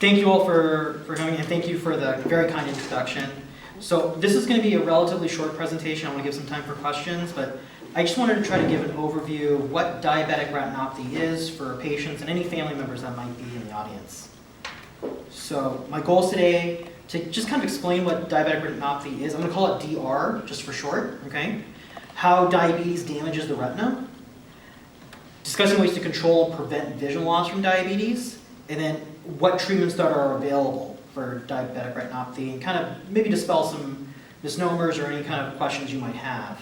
Thank you all for coming, and thank you for the very kind introduction. So this is going to be a relatively short presentation. I want to give some time for questions, but I just wanted to try to give an overview of what diabetic retinopathy is for patients and any family members that might be in the audience. So my goal is today to just kind of explain what diabetic retinopathy is. I'm going to call it DR, just for short, okay? How diabetes damages the retina, discussing ways to control and prevent vision loss from diabetes, and then what treatments that are available for diabetic retinopathy, and kind of maybe dispel some misnomers or any kind of questions you might have.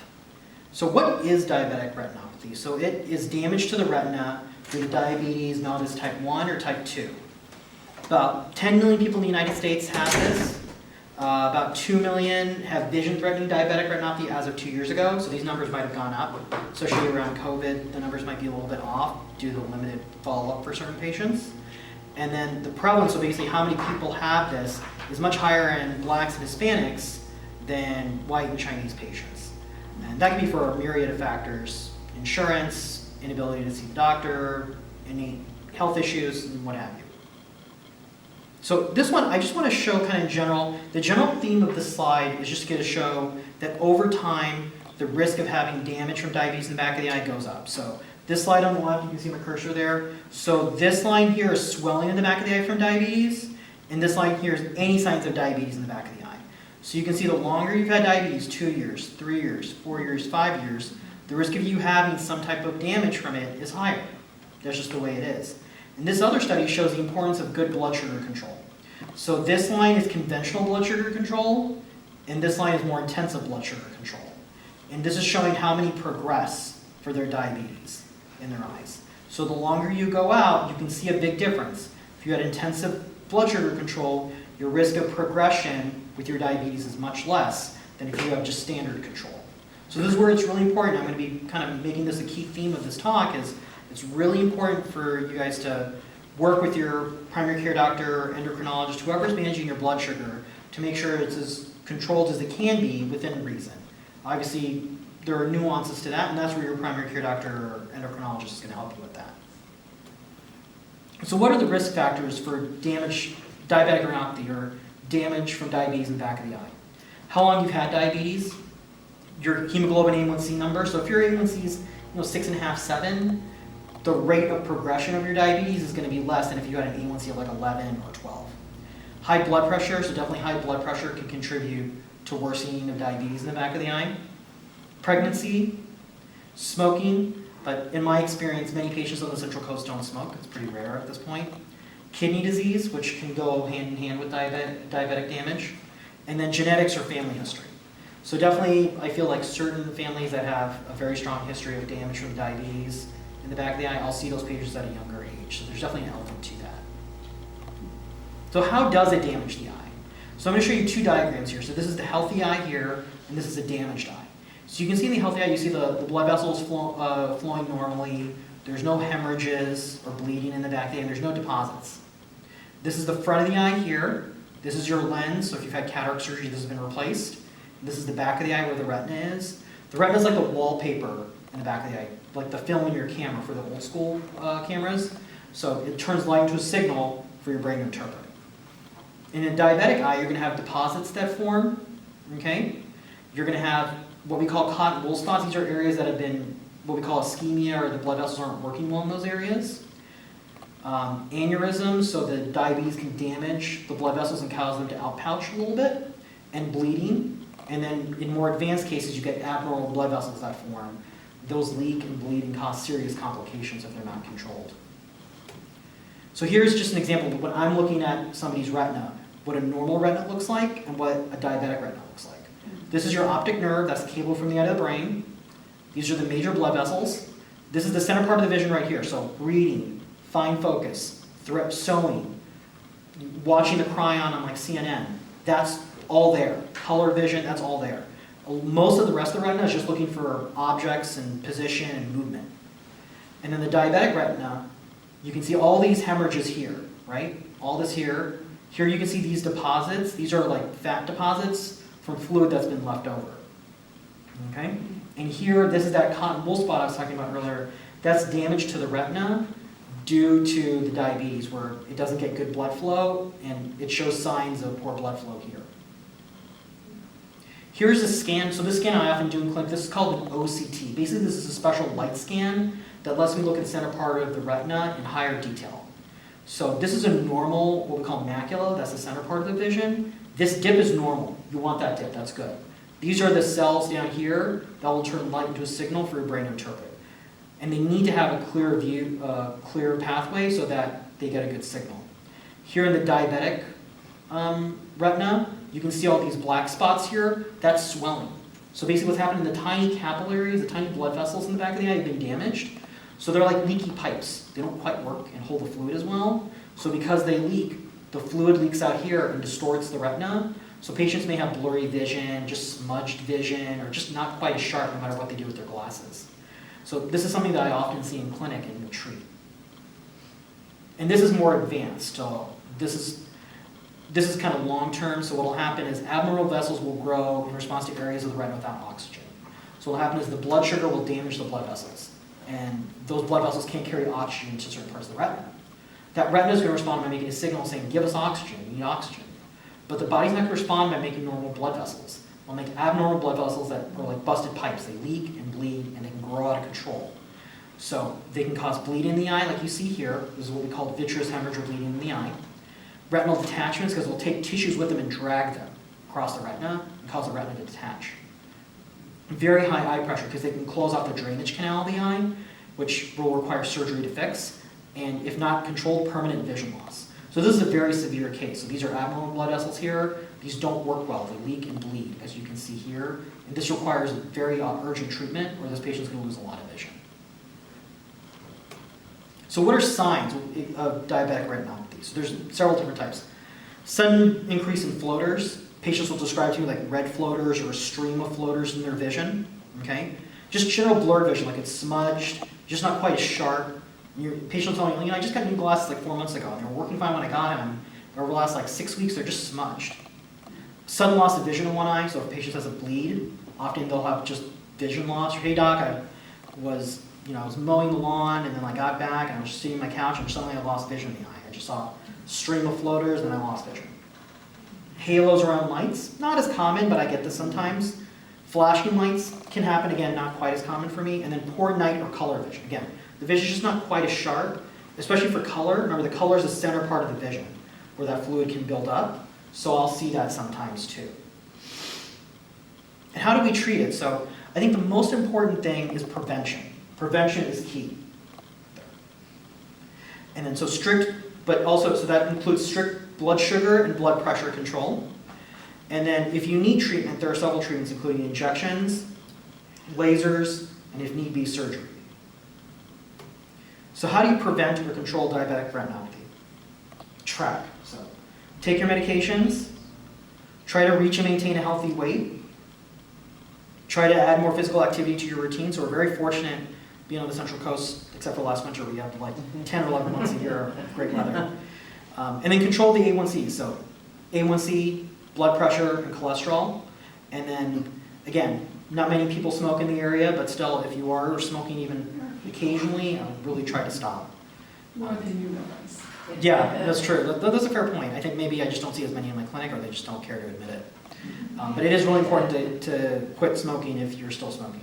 So what is diabetic retinopathy? So it is damage to the retina due to diabetes, mellitus type 1 or type 2. About 10 million people in the United States have this. About 2 million have vision-threatening diabetic retinopathy as of 2 years ago, so these numbers might have gone up. Especially around COVID, the numbers might be a little bit off due to limited follow-up for certain patients. And then the prevalence, so basically how many people have this, is much higher in blacks and Hispanics than white and Chinese patients. And that can be for a myriad of factors: insurance, inability to see the doctor, any health issues, and what have you. So this one, I just want to show kind of in general, the general theme of this slide is just going to show that over time, the risk of having damage from diabetes in the back of the eye goes up. So this slide on the left, you can see my cursor there. So this line here is swelling in the back of the eye from diabetes, and this line here is any signs of diabetes in the back of the eye. So you can see the longer you've had diabetes, 2 years, 3 years, 4 years, 5 years, the risk of you having some type of damage from it is higher. That's just the way it is. And this other study shows the importance of good blood sugar control. So this line is conventional blood sugar control, and this line is more intensive blood sugar control. And this is showing how many progress for their diabetes in their eyes. So the longer you go out, you can see a big difference. If you had intensive blood sugar control, your risk of progression with your diabetes is much less than if you have just standard control. So this is where it's really important. I'm going to be kind of making this a key theme of this talk. Is it's really important for you guys to work with your primary care doctor, endocrinologist, whoever's managing your blood sugar, to make sure it's as controlled as it can be within reason. Obviously, there are nuances to that, and that's where your primary care doctor or endocrinologist is going to help you with that. So what are the risk factors for diabetic retinopathy, or damage from diabetes in the back of the eye? How long you've had diabetes, your hemoglobin A1C number. So if your A1C is 6.5, 7, the rate of progression of your diabetes is going to be less than if you had an A1C of like 11 or 12. High blood pressure, so definitely high blood pressure can contribute to worsening of diabetes in the back of the eye. Pregnancy, smoking, but in my experience, many patients on the Central Coast don't smoke. It's pretty rare at this point. Kidney disease, which can go hand in hand with diabetic damage. And then genetics or family history. So definitely, I feel like certain families that have a very strong history of damage from diabetes in the back of the eye, I'll see those patients at a younger age. So there's definitely an element to that. So how does it damage the eye? So I'm going to show you two diagrams here. So this is the healthy eye here, and this is the damaged eye. So you can see in the healthy eye, you see the blood vessels flowing normally. There's no hemorrhages or bleeding in the back of the eye, and there's no deposits. This is the front of the eye here. This is your lens, so if you've had cataract surgery, this has been replaced. This is the back of the eye where the retina is. The retina is like the wallpaper in the back of the eye, like the film in your camera for the old school cameras. So it turns light into a signal for your brain to interpret. In a diabetic eye, you're going to have deposits that form, okay? You're going to have what we call cotton wool spots. These are areas that have been what we call ischemia, or the blood vessels aren't working well in those areas. Aneurysms, so the diabetes can damage the blood vessels and cause them to outpouch a little bit, and bleeding. And then in more advanced cases, you get abnormal blood vessels that form. Those leak and bleed and cause serious complications if they're not controlled. So here's just an example of when I'm looking at somebody's retina, what a normal retina looks like and what a diabetic retina looks like. This is your optic nerve, that's the cable from the eye to the brain. These are the major blood vessels. This is the center part of the vision right here. So reading, fine focus, sewing, watching the cryon on like CNN, that's all there. Color vision, that's all there. Most of the rest of the retina is just looking for objects and position and movement. And then the diabetic retina, you can see all these hemorrhages here, right? All this here. Here you can see these deposits. These are like fat deposits from fluid that's been left over. Okay? And here, this is that cotton wool spot I was talking about earlier. That's damage to the retina due to the diabetes where it doesn't get good blood flow and it shows signs of poor blood flow here. Here's a scan. So this scan I often do in clinic, this is called an OCT. Basically this is a special light scan that lets me look at the center part of the retina in higher detail. So this is a normal, what we call macula, that's the center part of the vision. This dip is normal. You want that dip, that's good. These are the cells down here that will turn light into a signal for your brain to interpret. And they need to have a clear view, clear pathway so that they get a good signal. Here in the diabetic retina, you can see all these black spots here. That's swelling. So basically what's happening, the tiny capillaries, the tiny blood vessels in the back of the eye have been damaged. So they're like leaky pipes. They don't quite work and hold the fluid as well. So because they leak, the fluid leaks out here and distorts the retina. So patients may have blurry vision, just smudged vision, or just not quite as sharp no matter what they do with their glasses. So this is something that I often see in clinic and will treat. And this is more advanced. So this is kind of long-term. So what will happen is abnormal vessels will grow in response to areas of the retina without oxygen. So what will happen is the blood sugar will damage the blood vessels. And those blood vessels can't carry oxygen to certain parts of the retina. That retina is going to respond by making a signal saying, give us oxygen, we need oxygen. But the body's not going to respond by making normal blood vessels. It'll make abnormal blood vessels that are like busted pipes. They leak and bleed and they can grow out of control. So they can cause bleeding in the eye like you see here. This is what we call vitreous hemorrhage or bleeding in the eye. Retinal detachments, because they'll take tissues with them and drag them across the retina and cause the retina to detach. Very high eye pressure because they can close off the drainage canal of the eye, which will require surgery to fix, and if not controlled, permanent vision loss. So this is a very severe case. So these are abnormal blood vessels here. These don't work well. They leak and bleed, as you can see here. And this requires very urgent treatment, or this patient's going to lose a lot of vision. So what are signs of diabetic retinopathy? So there's several different types. Sudden increase in floaters. Patients will describe to you like red floaters or a stream of floaters in their vision. Okay? Just general blurred vision, like it's smudged, just not quite as sharp. Your patients tell me, I just got new glasses like 4 months ago, and they were working fine when I got them. Over the last like 6 weeks, they're just smudged. Sudden loss of vision in one eye, so if a patient has a bleed, often they'll have just vision loss. Hey doc, I was mowing the lawn, and then I got back, and I was just sitting on my couch, and suddenly I lost vision in the eye. I just saw a stream of floaters, and I lost vision. Halos around lights, not as common, but I get this sometimes. Flashing lights can happen, again, not quite as common for me. And then poor night or color vision. Again, the vision is just not quite as sharp, especially for color. Remember, the color is the center part of the vision where that fluid can build up. So I'll see that sometimes too. And how do we treat it? So I think the most important thing is prevention. Prevention is key. And then so that includes strict blood sugar and blood pressure control. And then if you need treatment, there are several treatments including injections, lasers, and if need be, surgery. So how do you prevent or control diabetic retinopathy? Track. So take your medications, try to reach and maintain a healthy weight, try to add more physical activity to your routine. So we're very fortunate being on the Central Coast, except for last winter, we had like 10 or 11 months a year of great weather. And then control the A1C. So A1C, blood pressure, and cholesterol. And then, again, not many people smoke in the area, but still, if you are smoking even occasionally, I would really try to stop. More than you realize. Yeah, that's true. That's a fair point. I think maybe I just don't see as many in my clinic, or they just don't care to admit it. But it is really important to quit smoking if you're still smoking.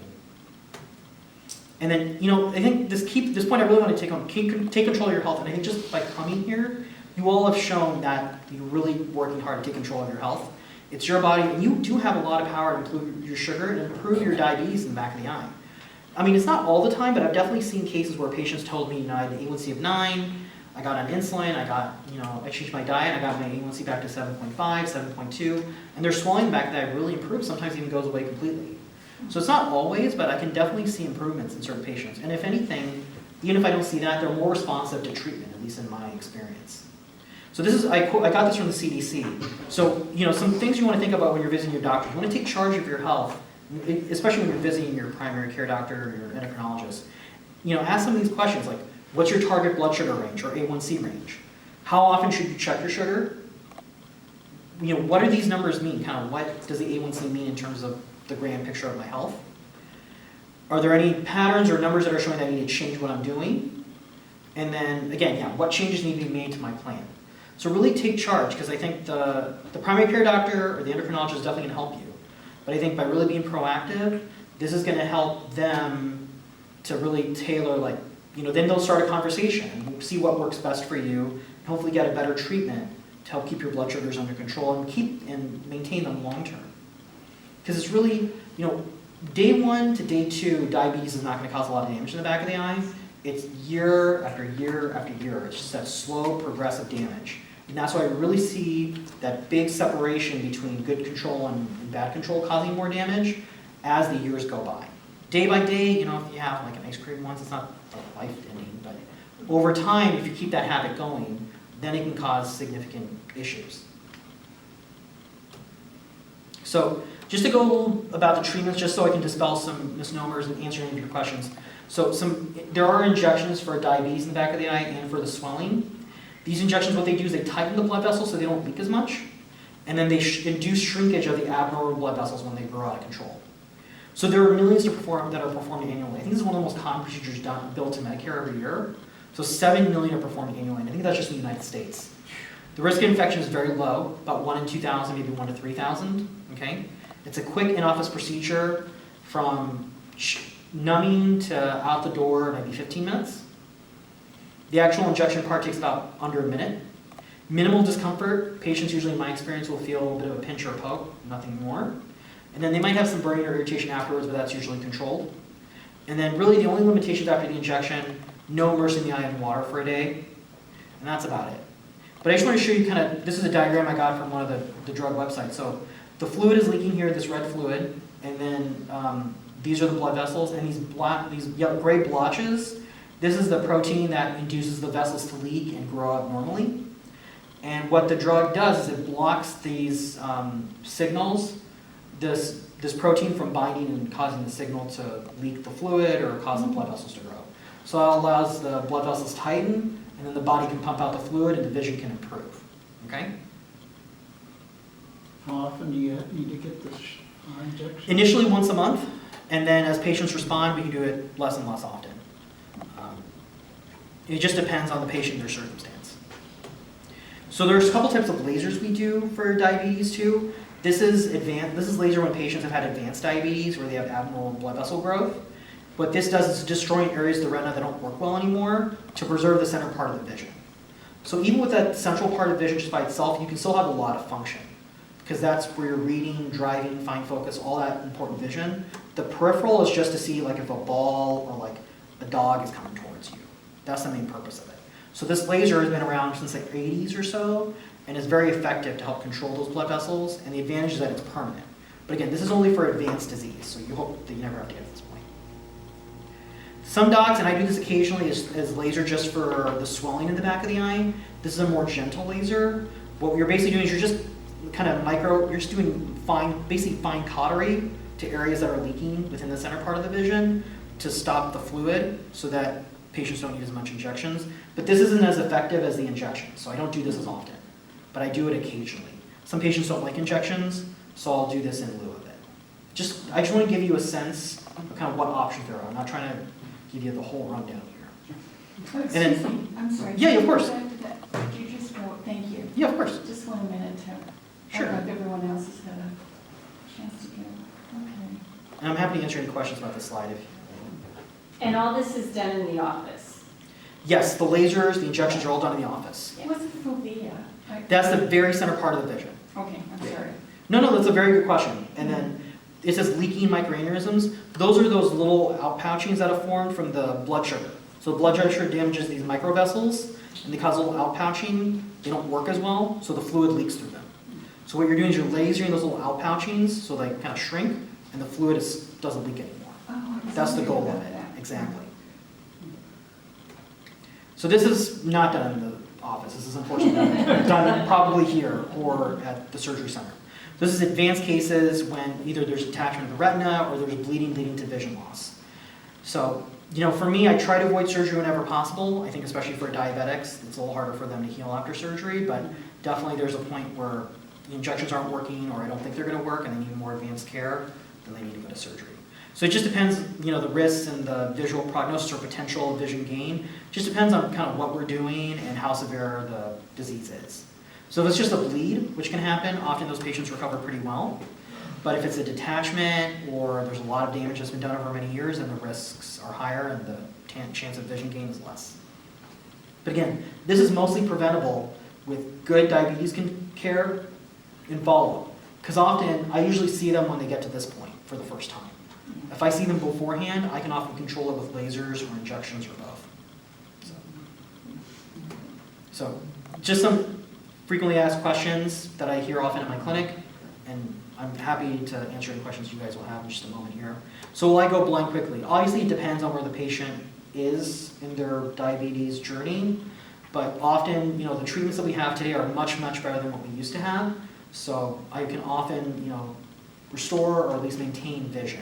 And then, I think this point I really want to take on, take control of your health. And I think just by coming here, you all have shown that you're really working hard to take control of your health. It's your body, and you do have a lot of power to improve your sugar and improve your diabetes in the back of the eye. I mean, it's not all the time, but I've definitely seen cases where patients told me, I had an A1C of 9, I got on insulin, I changed my diet, I got my A1C back to 7.5, 7.2, and their swelling back that really improved, sometimes even goes away completely. So it's not always, but I can definitely see improvements in certain patients. And if anything, even if I don't see that, they're more responsive to treatment, at least in my experience. So I got this from the CDC. So, some things you want to think about when you're visiting your doctor. You want to take charge of your health, especially when you're visiting your primary care doctor or your endocrinologist. Ask some of these questions like, what's your target blood sugar range or A1C range? How often should you check your sugar? What do these numbers mean? Kind of what does the A1C mean in terms of the grand picture of my health? Are there any patterns or numbers that are showing that I need to change what I'm doing? And then, again, yeah, what changes need to be made to my plan? So really take charge, because I think the primary care doctor or the endocrinologist is definitely going to help you. But I think by really being proactive, this is going to help them to really tailor, like, then they'll start a conversation and see what works best for you, and hopefully get a better treatment to help keep your blood sugars under control and maintain them long term. Because it's really, day 1 to day 2, diabetes is not going to cause a lot of damage in the back of the eye. It's year after year after year. It's just that slow, progressive damage. And that's why I really see that big separation between good control and bad control causing more damage as the years go by. Day by day, if you have like an ice cream once, it's not life-ending, but over time, if you keep that habit going, then it can cause significant issues. So just to go about the treatments, just so I can dispel some misnomers and answer any of your questions. So there are injections for diabetes in the back of the eye and for the swelling. These injections, what they do is they tighten the blood vessels so they don't leak as much, and then they induce shrinkage of the abnormal blood vessels when they grow out of control. So there are millions that are performed annually. I think this is one of the most common procedures billed to Medicare every year. So 7 million are performed annually, and I think that's just in the United States. The risk of infection is very low, about 1 in 2,000, maybe 1 to 3,000, okay? It's a quick in-office procedure from numbing to out the door, maybe 15 minutes. The actual injection part takes about under a minute. Minimal discomfort. Patients usually, in my experience, will feel a bit of a pinch or a poke, nothing more. And then they might have some burning or irritation afterwards, but that's usually controlled. And then really the only limitations after the injection, no immersing the eye in water for a day, and that's about it. But I just want to show you this is a diagram I got from one of the drug websites. So the fluid is leaking here, this red fluid, and then these are the blood vessels, and these gray blotches, this is the protein that induces the vessels to leak and grow abnormally. And what the drug does is it blocks these signals, this protein from binding and causing the signal to leak the fluid or cause the blood vessels to grow. So it allows the blood vessels to tighten, and then the body can pump out the fluid and the vision can improve. Okay? How often do you need to get this injection? Initially once a month, and then as patients respond, we can do it less and less often. It just depends on the patient and their circumstance. So there's a couple types of lasers we do for diabetes too. This is laser when patients have had advanced diabetes where they have abnormal blood vessel growth. What this does is destroying areas of the retina that don't work well anymore to preserve the center part of the vision. So even with that central part of vision just by itself, you can still have a lot of function because that's where you're reading, driving, fine focus, all that important vision. The peripheral is just to see like if a ball or like a dog is coming towards you. That's the main purpose of it. So this laser has been around since like the 80s or so and is very effective to help control those blood vessels, and the advantage is that it's permanent. But again, this is only for advanced disease, so you hope that you never have to get to this point. Some docs, and I do this occasionally, is laser just for the swelling in the back of the eye. This is a more gentle laser. What you're basically doing is you're just kind of you're just doing basically fine cautery to areas that are leaking within the center part of the vision to stop the fluid so that patients don't need as much injections. But this isn't as effective as the injection, so I don't do this as often. But I do it occasionally. Some patients don't like injections, so I'll do this in lieu of it. I just want to give you a sense of kind of what options there are. I'm not trying to give you the whole rundown here. Excuse me, I'm sorry. Yeah, of course. Could you just go, thank you. Yeah, of course. Just 1 minute to, Sure. I don't know if everyone else has had a chance to get, okay. And I'm happy to answer any questions about this slide. And all this is done in the office? Yes, the lasers, the injections are all done in the office. What's a fovea? That's the very center part of the vision. Okay, I'm sorry. No, that's a very good question. And then it says leaking microaneurysms. Those are those little outpouchings that have formed from the blood sugar. So blood sugar damages these microvessels, and they cause a little outpouching. They don't work as well, so the fluid leaks through them. So what you're doing is you're lasering those little outpouchings so they kind of shrink, and the fluid doesn't leak anymore. Oh, That's the goal of it. Exactly. So this is not done in the office. This is unfortunately done probably here or at the surgery center. This is advanced cases when either there's attachment of the retina or there's bleeding leading to vision loss. So, for me, I try to avoid surgery whenever possible. I think especially for diabetics, it's a little harder for them to heal after surgery, but definitely there's a point where the injections aren't working or I don't think they're going to work and they need more advanced care, then they need to go to surgery. So it just depends, the risks and the visual prognosis or potential vision gain, just depends on kind of what we're doing and how severe the disease is. So if it's just a bleed, which can happen, often those patients recover pretty well. But if it's a detachment or there's a lot of damage that's been done over many years, then the risks are higher and the chance of vision gain is less. But again, this is mostly preventable with good diabetes care and follow-up. Because often, I usually see them when they get to this point for the first time. If I see them beforehand, I can often control it with lasers or injections or both. So just some frequently asked questions that I hear often in my clinic, and I'm happy to answer any questions you guys will have in just a moment here. So will I go blind quickly? Obviously, it depends on where the patient is in their diabetes journey, but often, the treatments that we have today are much, much better than what we used to have. So I can often, restore or at least maintain vision.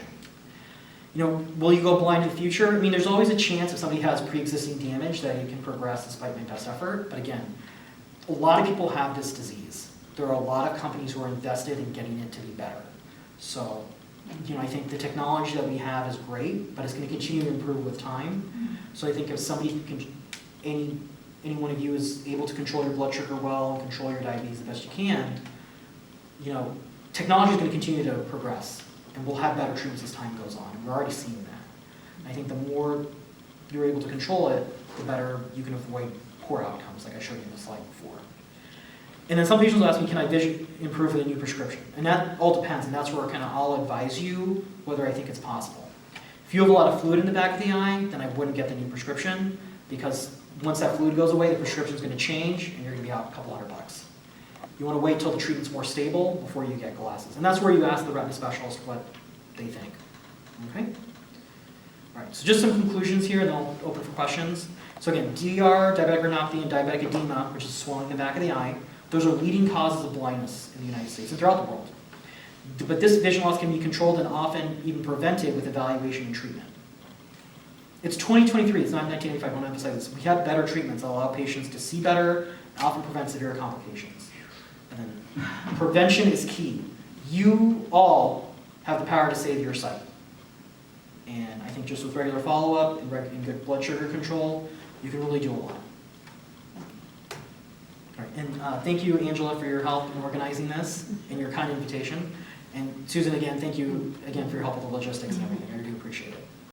Will you go blind in the future? I mean, there's always a chance if somebody has pre-existing damage that it can progress despite my best effort. But again, a lot of people have this disease. There are a lot of companies who are invested in getting it to be better. So, I think the technology that we have is great, but it's going to continue to improve with time. So I think if any one of you is able to control your blood sugar well and control your diabetes the best you can, technology is going to continue to progress, and we'll have better treatments as time goes on. And we're already seeing that. And I think the more you're able to control it, the better you can avoid poor outcomes, like I showed you in the slide before. And then some patients will ask me, can I vision improve with a new prescription? And that all depends, and that's where I'll advise you whether I think it's possible. If you have a lot of fluid in the back of the eye, then I wouldn't get the new prescription, because once that fluid goes away, the prescription is going to change, and you're going to be out a couple $100. You want to wait till the treatment's more stable before you get glasses. And that's where you ask the retina specialist what they think. Okay? All right, so just some conclusions here, and then I'll open for questions. So again, DR, diabetic retinopathy, and diabetic edema, which is swelling in the back of the eye, those are leading causes of blindness in the United States and throughout the world. But this vision loss can be controlled and often even prevented with evaluation and treatment. It's 2023, it's not 1985, I want to emphasize this. We have better treatments that allow patients to see better and often prevent severe complications. And then prevention is key. You all have the power to save your sight. And I think just with regular follow-up and good blood sugar control, you can really do a lot. All right, and thank you, Angela, for your help in organizing this and your kind invitation. And Susan, again, thank you again for your help with the logistics and everything. I really do appreciate it.